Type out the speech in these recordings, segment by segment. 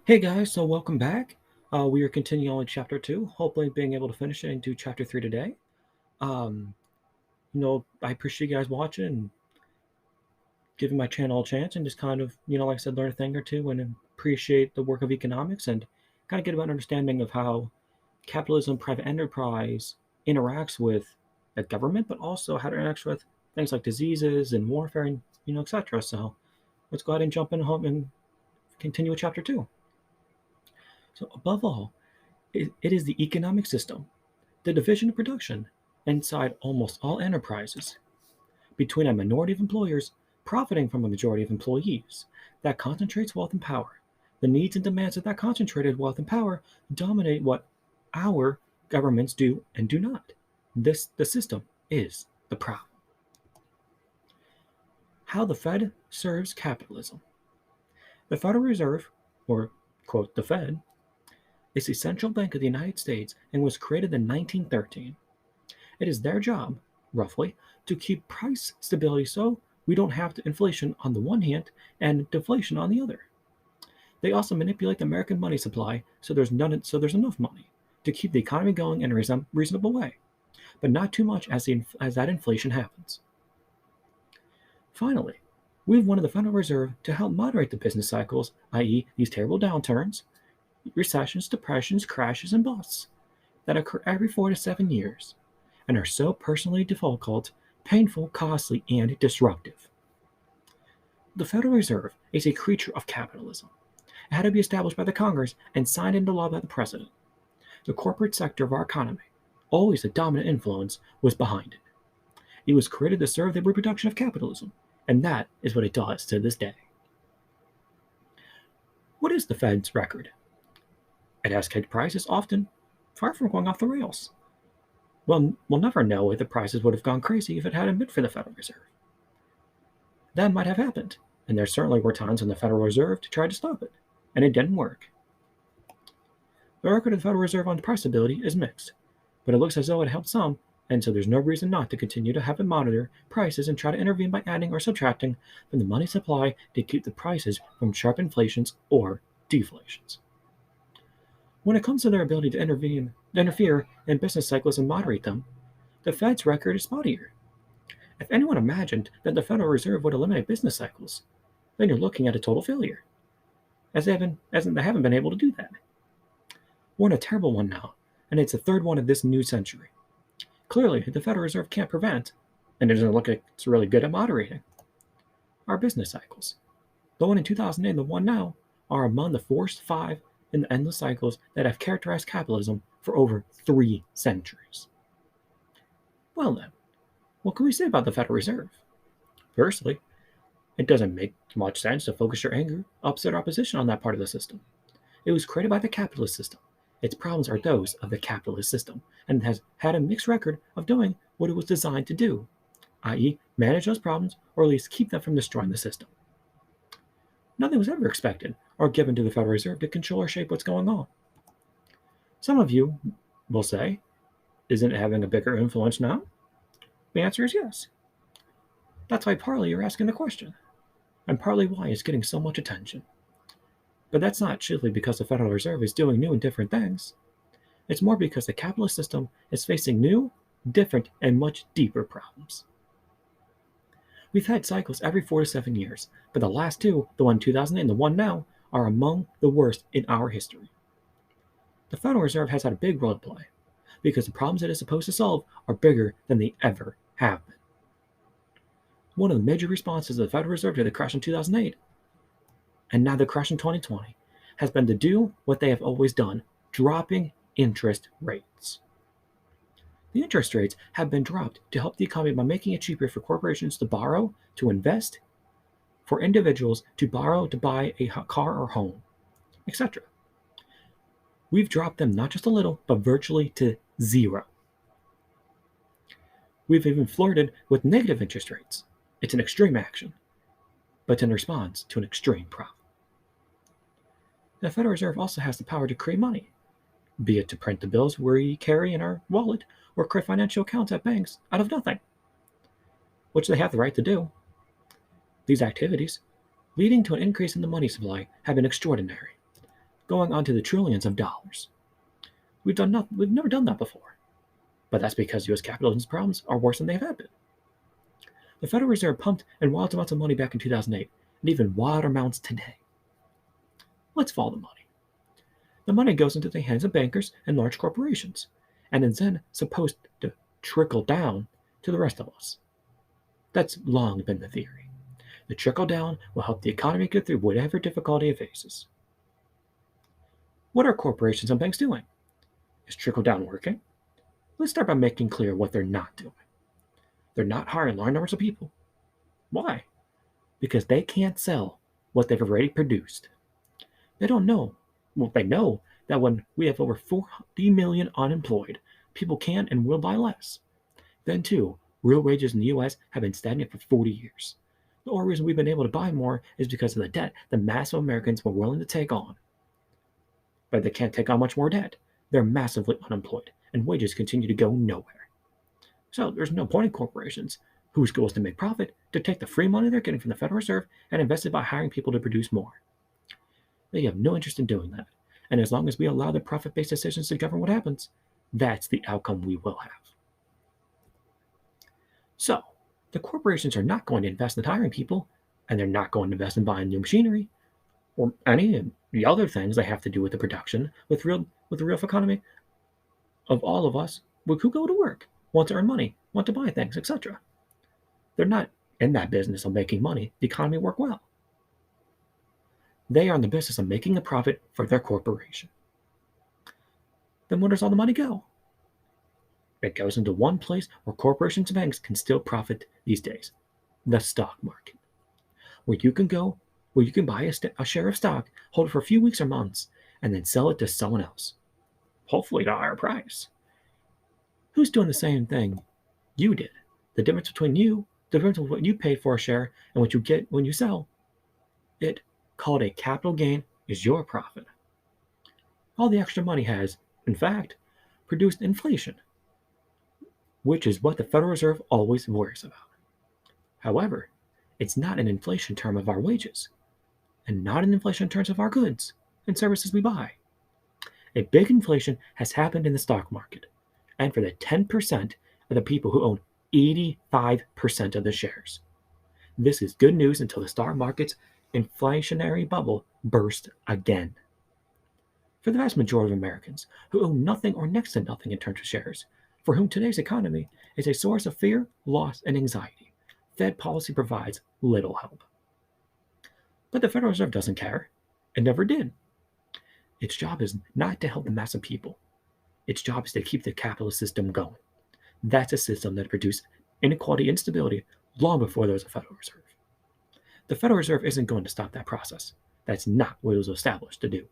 Hey guys, so welcome back. We are continuing on Chapter 2, hopefully being able to finish it and do Chapter 3 today. Um, I appreciate you guys watching and giving my channel a chance and just kind of, like I said, learn a thing or two and appreciate the work of economics and kind of get an understanding of how capitalism, private enterprise interacts with the government, but also how it interacts with things like diseases and warfare and, etc. So let's go ahead and jump in home and continue with Chapter 2. So above all, it is the economic system, the division of production inside almost all enterprises between a minority of employers profiting from a majority of employees that concentrates wealth and power. The needs and demands of that concentrated wealth and power dominate what our governments do and do not. The system is the problem. How the Fed serves capitalism. The Federal Reserve, or quote, the Fed, is the central bank of the United States and was created in 1913. It is their job, roughly, to keep price stability so we don't have inflation on the one hand and deflation on the other. They also manipulate the American money supply so there's enough money to keep the economy going in a reasonable way, but not too much as that inflation happens. Finally, we've wanted the Federal Reserve to help moderate the business cycles, i.e., these terrible downturns, recessions, depressions, crashes, and busts that occur every 4 to 7 years and are so personally difficult, painful, costly, and disruptive. The Federal Reserve is a creature of capitalism. It had to be established by the Congress and signed into law by the President. The corporate sector of our economy, always a dominant influence, was behind it. It was created to serve the reproduction of capitalism, and that is what it does to this day. What is the Fed's record? It has kept prices often far from going off the rails. Well, we'll never know if the prices would have gone crazy if it hadn't been for the Federal Reserve. That might have happened, and there certainly were times when the Federal Reserve tried to stop it, and it didn't work. The record of the Federal Reserve on price stability is mixed, but it looks as though it helped some, and so there's no reason not to continue to have it monitor prices and try to intervene by adding or subtracting from the money supply to keep the prices from sharp inflations or deflations. When it comes to their ability to interfere in business cycles and moderate them, the Fed's record is spottier. If anyone imagined that the Federal Reserve would eliminate business cycles, then you're looking at a total failure, as they haven't been able to do that. We're in a terrible one now, and it's the third one of this new century. Clearly, the Federal Reserve can't prevent, and it doesn't look like it's really good at moderating, our business cycles. The one in 2008 and the one now are among the worst 5 in the endless cycles that have characterized capitalism for over 3 centuries. Well then, what can we say about the Federal Reserve? Firstly, it doesn't make much sense to focus your anger, upset, or opposition on that part of the system. It was created by the capitalist system. Its problems are those of the capitalist system, and has had a mixed record of doing what it was designed to do, i.e., manage those problems or at least keep them from destroying the system. Nothing was ever expected or given to the Federal Reserve to control or shape what's going on. Some of you will say, isn't it having a bigger influence now? The answer is yes. That's why partly you're asking the question, and partly why it's getting so much attention. But that's not chiefly because the Federal Reserve is doing new and different things. It's more because the capitalist system is facing new, different, and much deeper problems. We've had cycles every 4 to 7 years, but the last 2, the one in 2008 and the one now, are among the worst in our history. The Federal Reserve has had a big role to play, because the problems it is supposed to solve are bigger than they ever have been. One of the major responses of the Federal Reserve to the crash in 2008, and now the crash in 2020, has been to do what they have always done, dropping interest rates. The interest rates have been dropped to help the economy by making it cheaper for corporations to borrow, to invest, for individuals to borrow to buy a car or home, etc. We've dropped them not just a little, but virtually to 0. We've even flirted with negative interest rates. It's an extreme action, but in response to an extreme problem. The Federal Reserve also has the power to create money, be it to print the bills we carry in our wallet or create financial accounts at banks out of nothing, which they have the right to do. These activities, leading to an increase in the money supply, have been extraordinary. going on to the trillions of dollars. We've never done that before, but that's because U.S. capitalism's problems are worse than they've ever been. The Federal Reserve pumped in wild amounts of money back in 2008, and even wilder amounts today. Let's follow the money. The money goes into the hands of bankers and large corporations, and is then supposed to trickle down to the rest of us. That's long been the theory. The trickle down will help the economy get through whatever difficulty it faces. What are corporations and banks doing? Is trickle down working? Let's start by making clear what they're not doing. They're not hiring large numbers of people. Why? Because they can't sell what they've already produced. They don't know. Well, they know that when we have over 40 million unemployed, people can and will buy less. Then, too, real wages in the U.S. have been stagnant for 40 years. The only reason we've been able to buy more is because of the debt the mass of Americans were willing to take on. But they can't take on much more debt. They're massively unemployed, and wages continue to go nowhere. So there's no point in corporations, whose goal is to make profit, to take the free money they're getting from the Federal Reserve and invest it by hiring people to produce more. They have no interest in doing that, and as long as we allow their profit-based decisions to govern what happens, that's the outcome we will have. So, the corporations are not going to invest in hiring people, and they're not going to invest in buying new machinery, or any of the other things they have to do with the production, with the real economy of all of us who go to work, want to earn money, want to buy things, etc. They're not in that business of making money, the economy work well. They are in the business of making a profit for their corporation. Then where does all the money go? It goes into one place where corporations and banks can still profit these days, the stock market, where you can buy a share of stock, hold it for a few weeks or months, and then sell it to someone else, hopefully at a higher price. Who's doing the same thing you did? The difference between what you paid for a share and what you get when you sell it, called a capital gain, is your profit. All the extra money has, in fact, produced inflation, which is what the Federal Reserve always worries about. However, it's not an inflation term of our wages, and not an inflation terms of our goods and services we buy. A big inflation has happened in the stock market, and for the 10% of the people who own 85% of the shares. This is good news until the stock market's inflationary bubble bursts again. For the vast majority of Americans who own nothing or next to nothing in terms of shares, for whom today's economy is a source of fear, loss, and anxiety, Fed policy provides little help. But the Federal Reserve doesn't care. It never did. Its job is not to help the mass of people. Its job is to keep the capitalist system going. That's a system that produced inequality and instability long before there was a Federal Reserve. The Federal Reserve isn't going to stop that process. That's not what it was established to do.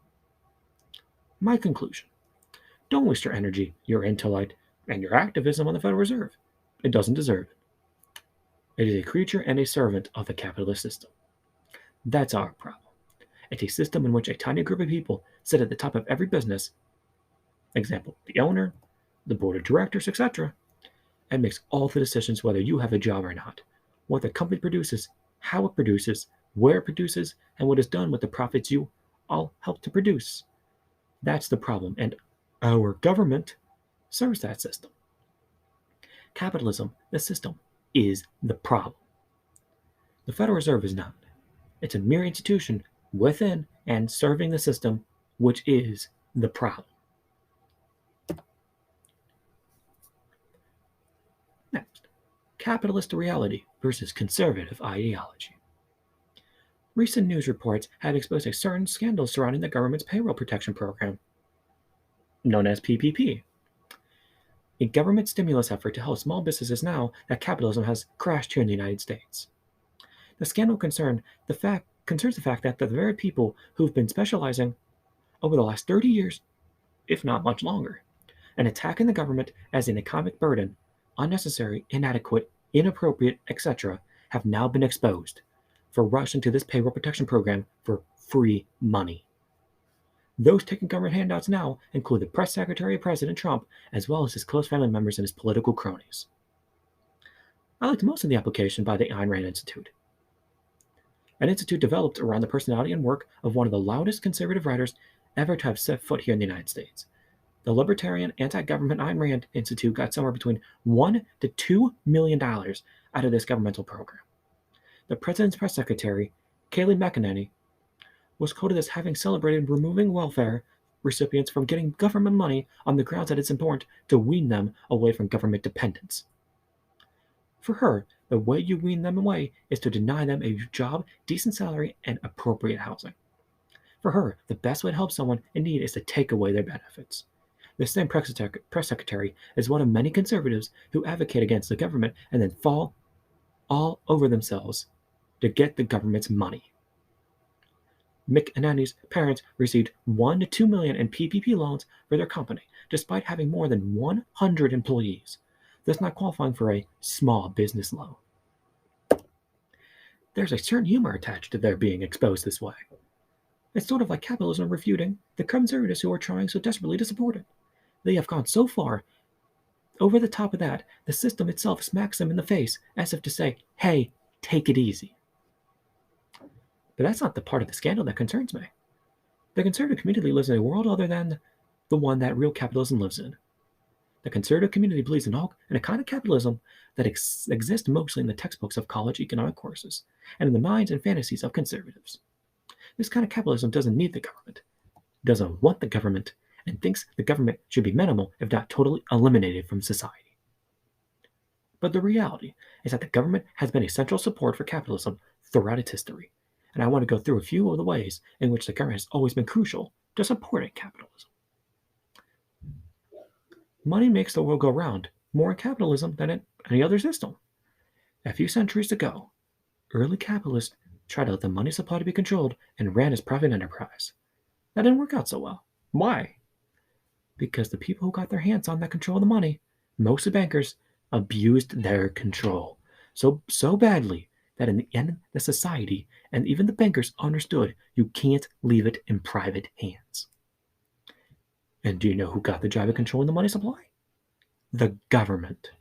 My conclusion: don't waste your energy, your intellect, and your activism on the Federal Reserve. It doesn't deserve it. It is a creature and a servant of the capitalist system. That's our problem. It's a system in which a tiny group of people sit at the top of every business, example, the owner, the board of directors, etc., and makes all the decisions whether you have a job or not, what the company produces, how it produces, where it produces, and what is done with the profits you all help to produce. That's the problem, and our government serves that system. Capitalism, the system, is the problem. The Federal Reserve is not. It's a mere institution within and serving the system, which is the problem. Next, capitalist reality versus conservative ideology. Recent news reports have exposed a certain scandal surrounding the government's payroll protection program, known as PPP, a government stimulus effort to help small businesses now that capitalism has crashed here in the United States. The scandal concerns the fact that the very people who've been specializing over the last 30 years, if not much longer, in attacking the government as an economic burden, unnecessary, inadequate, inappropriate, etc., have now been exposed for rushing to this payroll protection program for free money. Those taking government handouts now include the press secretary of President Trump, as well as his close family members and his political cronies. I liked most of the application by the Ayn Rand Institute, an institute developed around the personality and work of one of the loudest conservative writers ever to have set foot here in the United States. The libertarian anti-government Ayn Rand Institute got somewhere between $1 to $2 million out of this governmental program. The president's press secretary, Kayleigh McEnany, was quoted as having celebrated removing welfare recipients from getting government money on the grounds that it's important to wean them away from government dependence. For her, the way you wean them away is to deny them a job, decent salary, and appropriate housing. For her, the best way to help someone in need is to take away their benefits. This same press secretary is one of many conservatives who advocate against the government and then fall all over themselves to get the government's money. McEnany's parents received $1 to $2 million in PPP loans for their company, despite having more than 100 employees, thus not qualifying for a small business loan. There's a certain humor attached to their being exposed this way. It's sort of like capitalism refuting the conservatives who are trying so desperately to support it. They have gone so far. Over the top of that, the system itself smacks them in the face as if to say, hey, take it easy. But that's not the part of the scandal that concerns me. The conservative community lives in a world other than the one that real capitalism lives in. The conservative community believes in a kind of capitalism that exists mostly in the textbooks of college economic courses and in the minds and fantasies of conservatives. This kind of capitalism doesn't need the government, doesn't want the government, and thinks the government should be minimal, if not totally eliminated from society. But the reality is that the government has been a central support for capitalism throughout its history, and I want to go through a few of the ways in which the government has always been crucial to supporting capitalism. Money makes the world go round more in capitalism than in any other system. A few centuries ago, early capitalists tried to let the money supply to be controlled and ran as private enterprise. That didn't work out so well. Why? Because the people who got their hands on that control of the money, mostly bankers, abused their control so badly that in the end the society and even the bankers understood you can't leave it in private hands. And do you know who got the job of controlling the money supply? The government.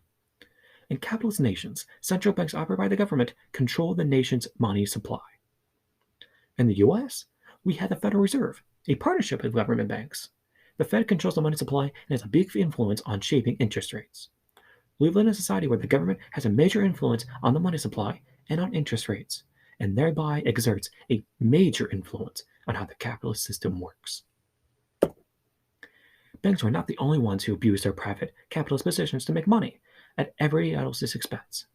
In capitalist nations, central banks operated by the government control the nation's money supply. In the US, we have the Federal Reserve, a partnership with government banks. The Fed controls the money supply and has a big influence on shaping interest rates. We live in a society where the government has a major influence on the money supply and on interest rates, and thereby exerts a major influence on how the capitalist system works. Banks were not the only ones who abused their private capitalist positions to make money at everybody else's expense.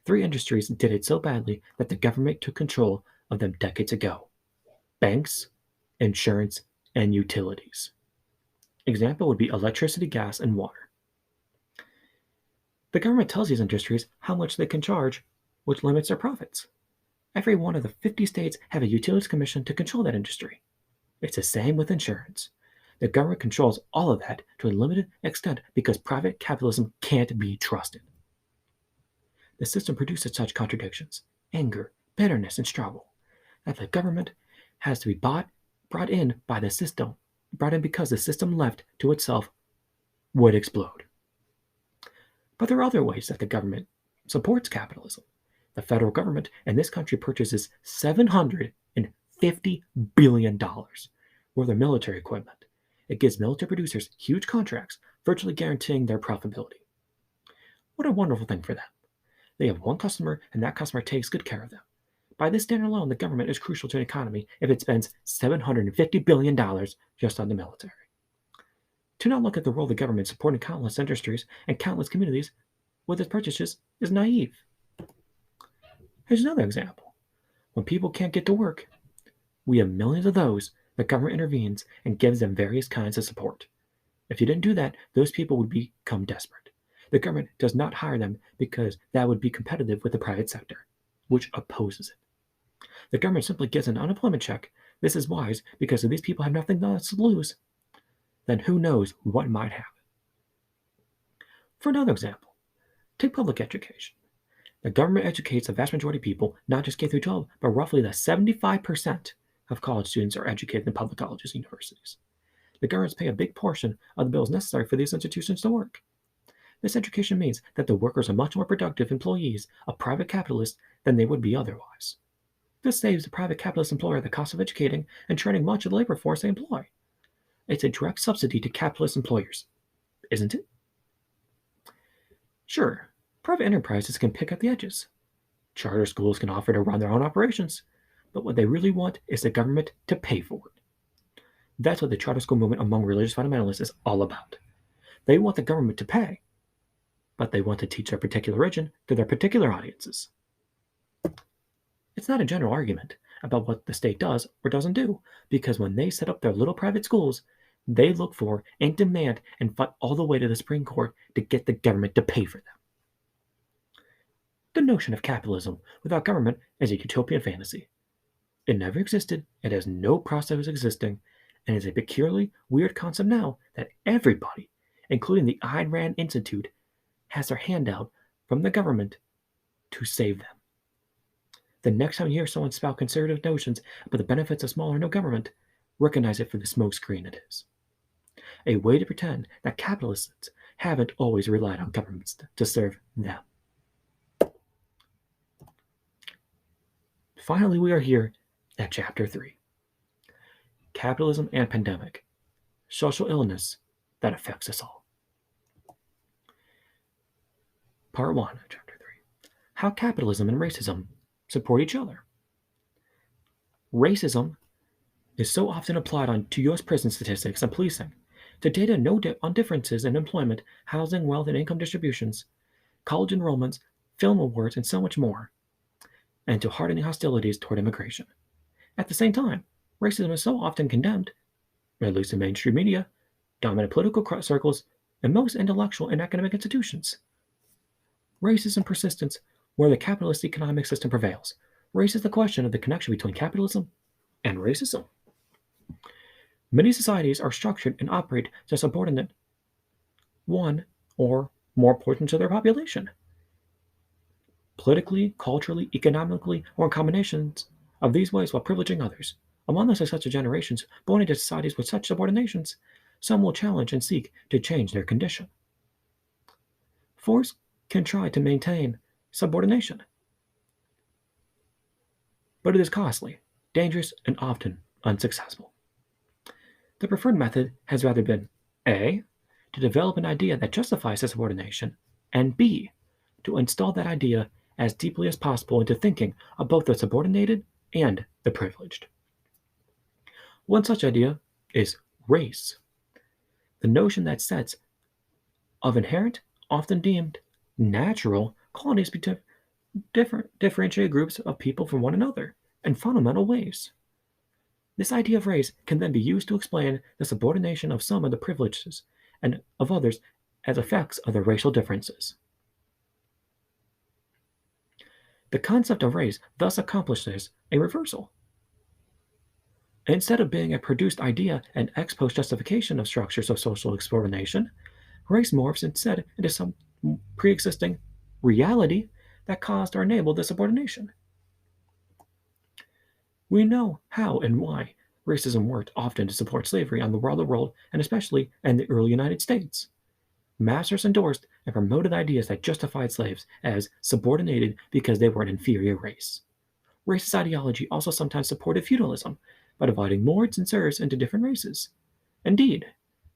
3 industries did it so badly that the government took control of them decades ago: banks, insurance, and utilities. Example would be electricity, gas, and water. The government tells these industries how much they can charge, which limits their profits. Every one of the 50 states have a utilities commission to control that industry. It's the same with insurance. The government controls all of that to a limited extent because private capitalism can't be trusted. The system produces such contradictions, anger, bitterness, and struggle, that the government has to be brought in by the system, brought in because the system left to itself would explode. But there are other ways that the government supports capitalism. The federal government in this country purchases $750 billion worth of military equipment. It gives military producers huge contracts, virtually guaranteeing their profitability. What a wonderful thing for them. They have one customer, and that customer takes good care of them. By this standard alone, the government is crucial to an economy if it spends $750 billion just on the military. To not look at the role of the government supporting countless industries and countless communities with its purchases is naive. Here's another example. When people can't get to work, we have millions of those. The government intervenes and gives them various kinds of support. If you didn't do that, those people would become desperate. The government does not hire them because that would be competitive with the private sector, which opposes it. The government simply gives an unemployment check. This is wise because if these people have nothing else to lose, then who knows what might happen. For another example, take public education. The government educates the vast majority of people, not just K through 12, but roughly the 75% of college students are educated in public colleges and universities. The governments pay a big portion of the bills necessary for these institutions to work. This education means that the workers are much more productive employees of private capitalists than they would be otherwise. This saves the private capitalist employer the cost of educating and training much of the labor force they employ. It's a direct subsidy to capitalist employers, isn't it? Sure, private enterprises can pick at the edges. Charter schools can offer to run their own operations, but what they really want is the government to pay for it. That's what the charter school movement among religious fundamentalists is all about. They want the government to pay, but they want to teach their particular religion to their particular audiences. It's not a general argument about what the state does or doesn't do, because when they set up their little private schools, they look for and demand and fight all the way to the Supreme Court to get the government to pay for them. The notion of capitalism without government is a utopian fantasy. It never existed, it has no prospect of existing, and is a peculiarly weird concept now that everybody, including the Ayn Rand Institute, has their hand out from the government to save them. The next time you hear someone spout conservative notions about the benefits of small or no government, recognize it for the smokescreen it is. A way to pretend that capitalists haven't always relied on governments to serve them. Finally, we are here at Chapter 3. Capitalism and Pandemic. Social illness that affects us all. Part 1 of Chapter 3. How capitalism and racism support each other. Racism is so often applied to U.S. prison statistics and policing, to data on differences in employment, housing, wealth, and income distributions, college enrollments, film awards, and so much more, and to hardening hostilities toward immigration. At the same time, racism is so often condemned, at least in mainstream media, dominant political circles, and most intellectual and academic institutions. Racism persistence where the capitalist economic system prevails raises the question of the connection between capitalism and racism. Many societies are structured and operate to subordinate one or more portions of their population. Politically, culturally, economically, or in combinations of these ways while privileging others. Among the successive generations born into societies with such subordinations, some will challenge and seek to change their condition. Force can try to maintain subordination, but it is costly, dangerous, and often unsuccessful. The preferred method has rather been A, to develop an idea that justifies the subordination, and B, to install that idea as deeply as possible into thinking of both the subordinated and the privileged. One such idea is race, the notion that sets of inherent, often deemed natural qualities between differentiated groups of people from one another in fundamental ways. This idea of race can then be used to explain the subordination of some of the privileges and of others as effects of the racial differences. The concept of race thus accomplishes a reversal. Instead of being a produced idea and ex post justification of structures of social subordination, race morphs instead into some pre-existing reality that caused or enabled the subordination. We know how and why racism worked often to support slavery on the world and especially in the early United States. Masters endorsed and promoted ideas that justified slaves as subordinated because they were an inferior race. Racist ideology also sometimes supported feudalism by dividing lords and serfs into different races. Indeed,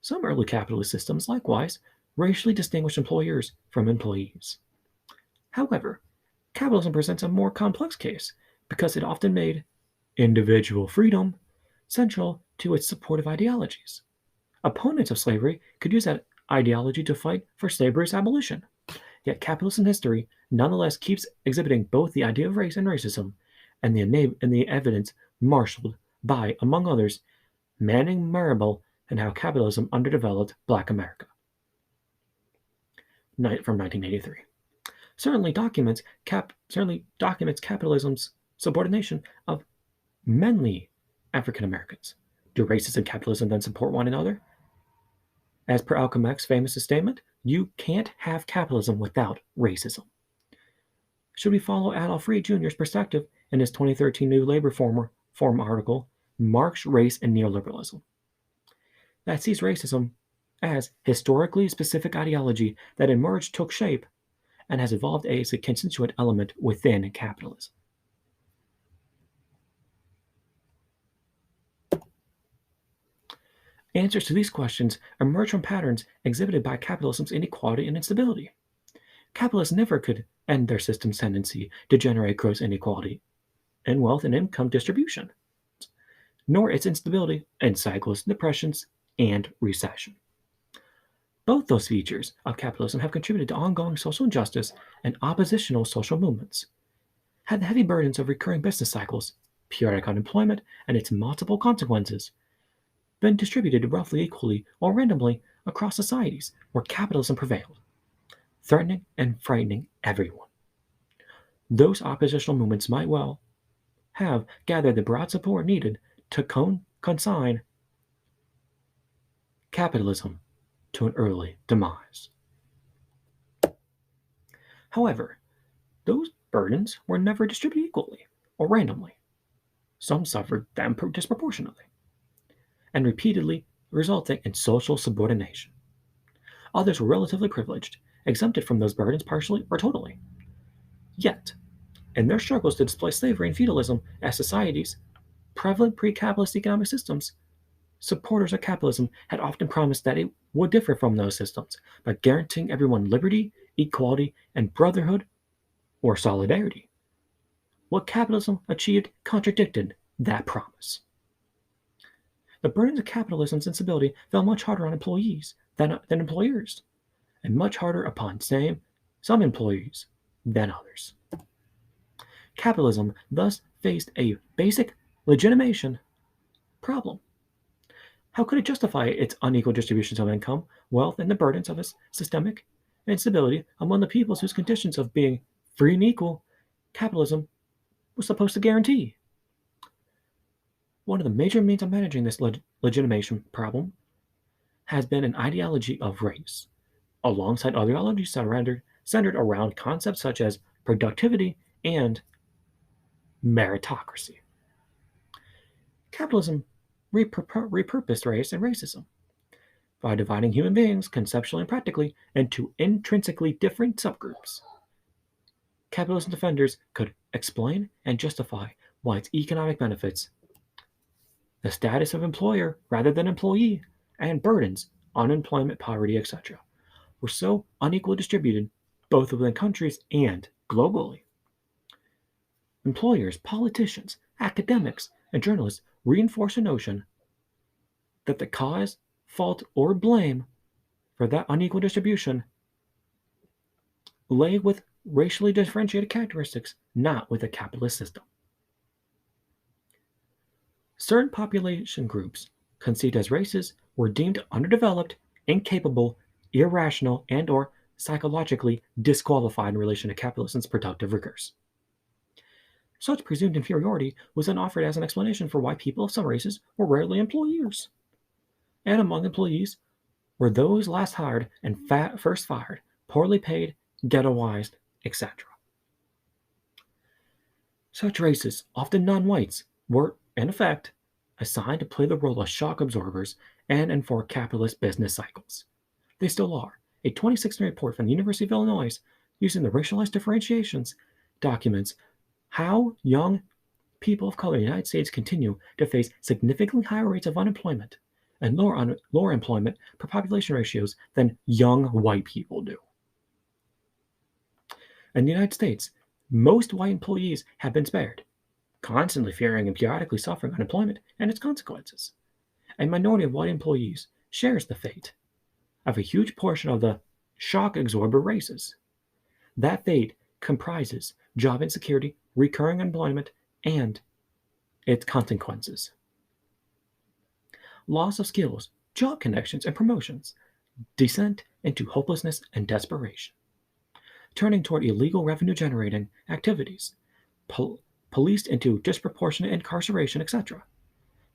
some early capitalist systems likewise racially distinguished employers from employees. However, capitalism presents a more complex case because it often made individual freedom central to its supportive ideologies. Opponents of slavery could use that ideology to fight for slavery's abolition. Yet capitalism history nonetheless keeps exhibiting both the idea of race and racism and the evidence marshaled by, among others, Manning Marable and how capitalism underdeveloped Black America. From 1983. Certainly documents capitalism's subordination of many African Americans. Do racism and capitalism then support one another? As per Malcolm X's famous statement, you can't have capitalism without racism. Should we follow Adolph Reed Jr.'s perspective in his 2013 New Labor Forum article, Marx, Race, and Neoliberalism, that sees racism as historically specific ideology that emerged, took shape, and has evolved as a constituent element within capitalism. Answers to these questions emerge from patterns exhibited by capitalism's inequality and instability. Capitalists never could end their system's tendency to generate gross inequality in wealth and income distribution, nor its instability in cycles, depressions, and recession. Both those features of capitalism have contributed to ongoing social injustice and oppositional social movements. Had the heavy burdens of recurring business cycles, periodic unemployment, and its multiple consequences been distributed roughly equally or randomly across societies where capitalism prevailed, threatening and frightening everyone. Those oppositional movements might well have gathered the broad support needed to consign capitalism to an early demise. However, those burdens were never distributed equally or randomly. Some suffered them disproportionately and repeatedly resulting in social subordination. Others were relatively privileged, exempted from those burdens partially or totally. Yet, in their struggles to displace slavery and feudalism as societies, prevalent pre-capitalist economic systems, supporters of capitalism had often promised that it would differ from those systems by guaranteeing everyone liberty, equality, and brotherhood or solidarity. What capitalism achieved contradicted that promise. The burdens of capitalism's instability fell much harder on employees than employers, and much harder upon some employees than others. Capitalism thus faced a basic legitimation problem. How could it justify its unequal distributions of income, wealth, and the burdens of its systemic instability among the peoples whose conditions of being free and equal capitalism was supposed to guarantee? One of the major means of managing this legitimation problem has been an ideology of race, alongside other ideologies centered around concepts such as productivity and meritocracy. Capitalism repurposed race and racism by dividing human beings conceptually and practically into intrinsically different subgroups. Capitalism defenders could explain and justify why its economic benefits, the status of employer rather than employee, and burdens, unemployment, poverty, etc., were so unequally distributed both within countries and globally. Employers, politicians, academics, and journalists reinforce a notion that the cause, fault, or blame for that unequal distribution lay with racially differentiated characteristics, not with a capitalist system. Certain population groups, conceived as races, were deemed underdeveloped, incapable, irrational, and/or psychologically disqualified in relation to capitalism's productive rigors. Such presumed inferiority was then offered as an explanation for why people of some races were rarely employers. And among employees were those last hired and first fired, poorly paid, ghettoized, etc. Such races, often non-whites, were, in effect, assigned to play the role of shock absorbers and enforce capitalist business cycles. They still are. A 2016 report from the University of Illinois, using the racialized differentiations, documents how young people of color in the United States continue to face significantly higher rates of unemployment and lower employment per population ratios than young white people do. In the United States, most white employees have been spared, constantly fearing and periodically suffering unemployment and its consequences. A minority of white employees shares the fate of a huge portion of the shock absorber races. That fate comprises job insecurity, recurring unemployment, and its consequences. Loss of skills, job connections, and promotions, descent into hopelessness and desperation. Turning toward illegal revenue-generating activities, policed into disproportionate incarceration, etc.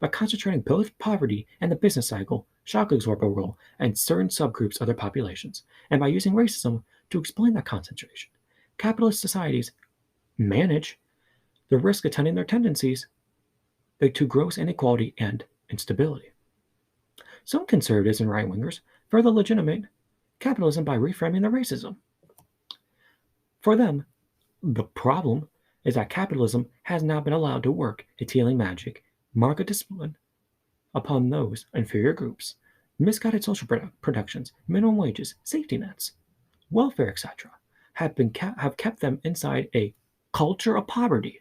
By concentrating both poverty and the business cycle, shock absorber role, and certain subgroups of their populations, and by using racism to explain that concentration, capitalist societies manage the risk attending their tendencies to gross inequality and instability. Some conservatives and right-wingers further legitimate capitalism by reframing their racism. For them, the problem is that capitalism has not been allowed to work its healing magic, market discipline, upon those inferior groups. Misguided social protections, minimum wages, safety nets, welfare, etc., have kept them inside a culture of poverty,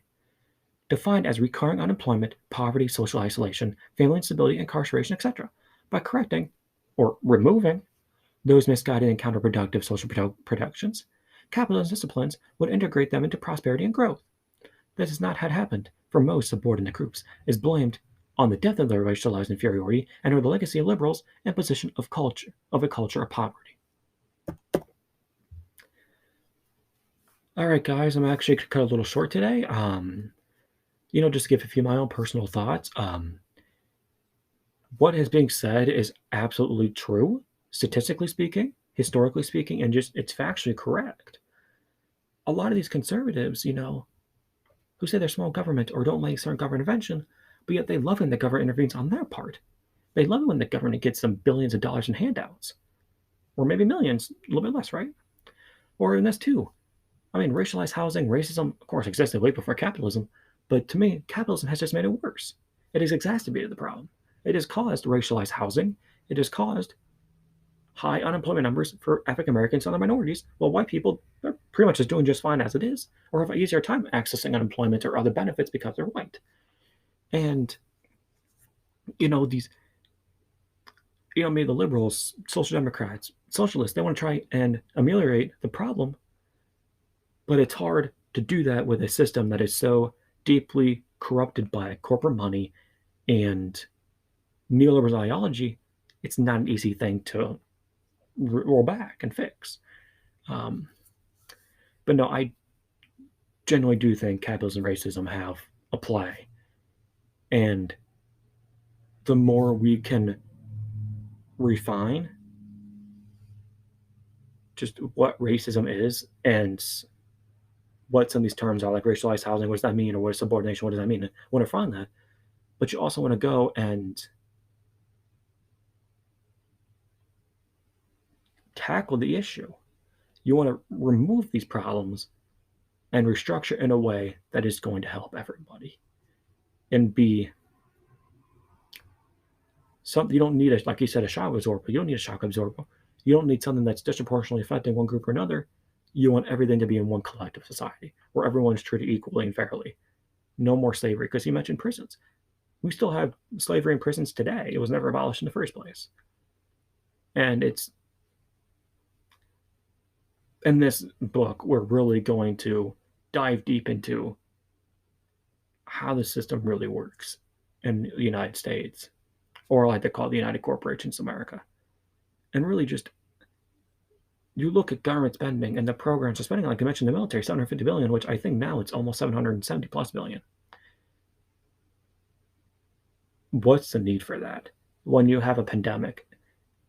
defined as recurring unemployment, poverty, social isolation, family instability, incarceration, etc. By correcting or removing those misguided and counterproductive social protections, capitalist disciplines would integrate them into prosperity and growth. This has not had happened for most subordinate groups, is blamed on the depth of their racialized inferiority and are the legacy of liberals' imposition of a culture of poverty. All right, guys, I'm actually cut a little short today. Just to give a few of my own personal thoughts. What is being said is absolutely true, statistically speaking, historically speaking, and just it's factually correct. A lot of these conservatives, who say they're small government or don't like certain government intervention, but yet they love when the government intervenes on their part. They love it when the government gets them billions of dollars in handouts, or maybe millions, a little bit less, right? Or in this too. I mean, racialized housing, racism, of course, existed way before capitalism, but to me, capitalism has just made it worse. It has exacerbated the problem. It has caused racialized housing. It has caused high unemployment numbers for African Americans and other minorities, while white people are pretty much just doing just fine as it is, or have an easier time accessing unemployment or other benefits because they're white. And these, maybe the liberals, social democrats, socialists, they want to try and ameliorate the problem, but it's hard to do that with a system that is so deeply corrupted by corporate money and neoliberal ideology. It's not an easy thing to roll back and fix. But no, I genuinely do think capitalism and racism have a play. And the more we can refine just what racism is and what some of these terms are, like racialized housing, what does that mean? Or what is subordination? What does that mean? I want to find that. But you also want to go and tackle the issue. You want to remove these problems and restructure in a way that is going to help everybody and be something. You don't need like you said, a shock absorber. You don't need a shock absorber. You don't need something that's disproportionately affecting one group or another. You want everything to be in one collective society where everyone's treated equally and fairly. No more slavery, because you mentioned prisons. We still have slavery in prisons today. It was never abolished in the first place. And it's in this book, we're really going to dive deep into how the system really works in the United States, or like they call it, the United Corporations of America. And really just, you look at government spending and the programs of spending, like I mentioned, the military, 750 billion, which I think now it's almost 770 plus billion. What's the need for that when you have a pandemic?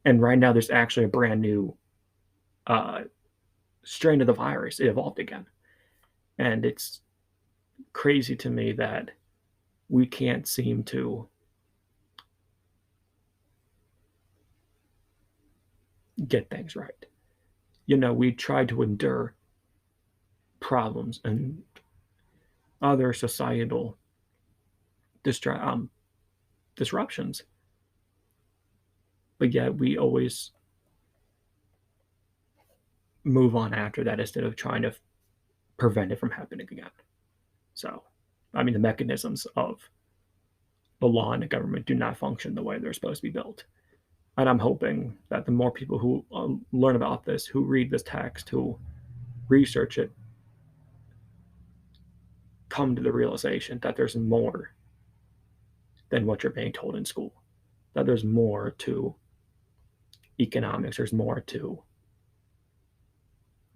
And right now there's actually a brand new strain of the virus. It evolved again. And it's crazy to me that we can't seem to get things right. We try to endure problems and other societal disruptions, but yet we always move on after that instead of trying to prevent it from happening again. So, the mechanisms of the law and the government do not function the way they're supposed to be built. And I'm hoping that the more people who learn about this, who read this text, who research it, come to the realization that there's more than what you're being told in school, that there's more to economics, there's more to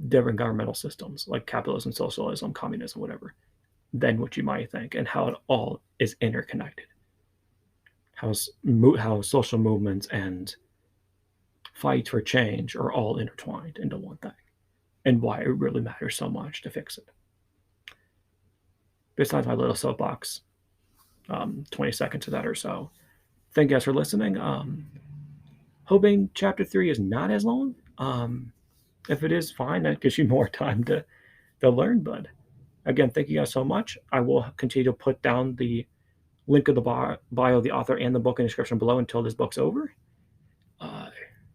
different governmental systems like capitalism, socialism, communism, whatever, than what you might think, and how it all is interconnected. How social movements and fights for change are all intertwined into one thing, and why it really matters so much to fix it. Besides my little soapbox, 20 seconds of that or so. Thank you guys for listening. Hoping chapter 3 is not as long. If it is, fine. That gives you more time to learn. But again, thank you guys so much. I will continue to put down the Link of the bio of the author and the book in the description below until this book's over.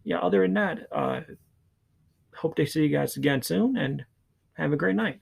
Yeah, other than that, hope to see you guys again soon, and have a great night.